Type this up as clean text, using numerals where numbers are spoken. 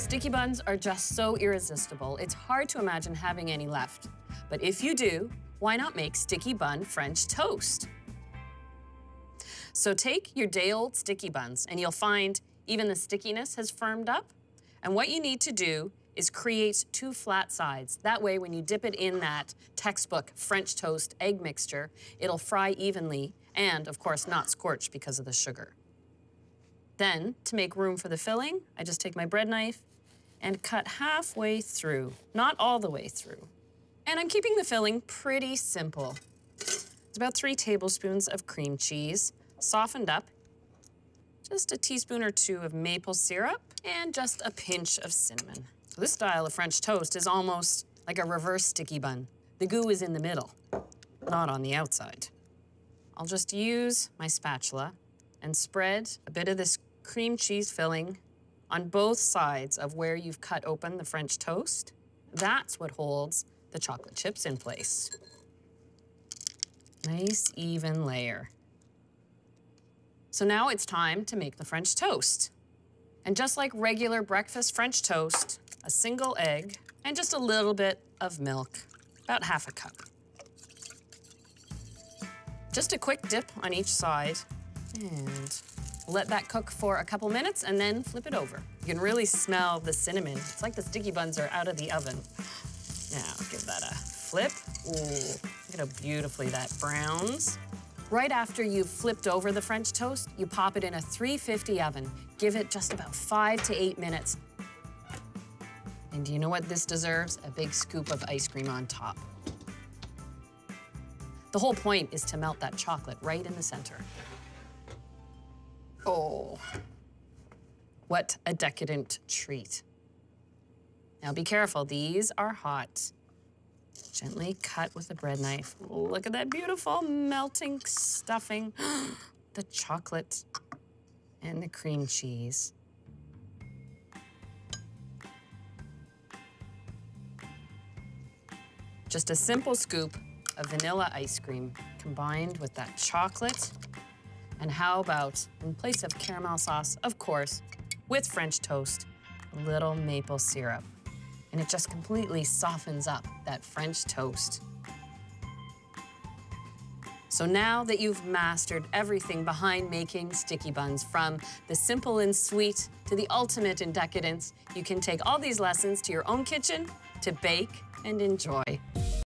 Sticky buns are just so irresistible, it's hard to imagine having any left. But if you do, why not make Sticky Bun French Toast? So take your day-old sticky buns, and you'll find even the stickiness has firmed up. And what you need to do is create 2 flat sides. That way, when you dip it in that textbook French toast egg mixture, it'll fry evenly and, of course, not scorch because of the sugar. Then, to make room for the filling, I just take my bread knife and cut halfway through, not all the way through. And I'm keeping the filling pretty simple. It's about 3 tablespoons of cream cheese, softened up, just a teaspoon or 2 of maple syrup, and just a pinch of cinnamon. So this style of French toast is almost like a reverse sticky bun. The goo is in the middle, not on the outside. I'll just use my spatula and spread a bit of this cream cheese filling on both sides of where you've cut open the French toast. That's what holds the chocolate chips in place. Nice, even layer. So now it's time to make the French toast. And just like regular breakfast French toast, a single egg and just a little bit of milk, about half a cup. Just a quick dip on each side and let that cook for a couple minutes and then flip it over. You can really smell the cinnamon. It's like the sticky buns are out of the oven. Now give that a flip. Ooh, look at how beautifully that browns. Right after you've flipped over the French toast, you pop it in a 350 oven. Give it just about 5 to 8 minutes. And do you know what this deserves? A big scoop of ice cream on top. The whole point is to melt that chocolate right in the center. Oh, what a decadent treat. Now be careful, these are hot. Gently cut with a bread knife. Look at that beautiful melting stuffing. The chocolate and the cream cheese. Just a simple scoop of vanilla ice cream combined with that chocolate. And how about, in place of caramel sauce, of course, with French toast, a little maple syrup. And it just completely softens up that French toast. So now that you've mastered everything behind making sticky buns, from the simple and sweet to the ultimate in decadence, you can take all these lessons to your own kitchen to bake and enjoy.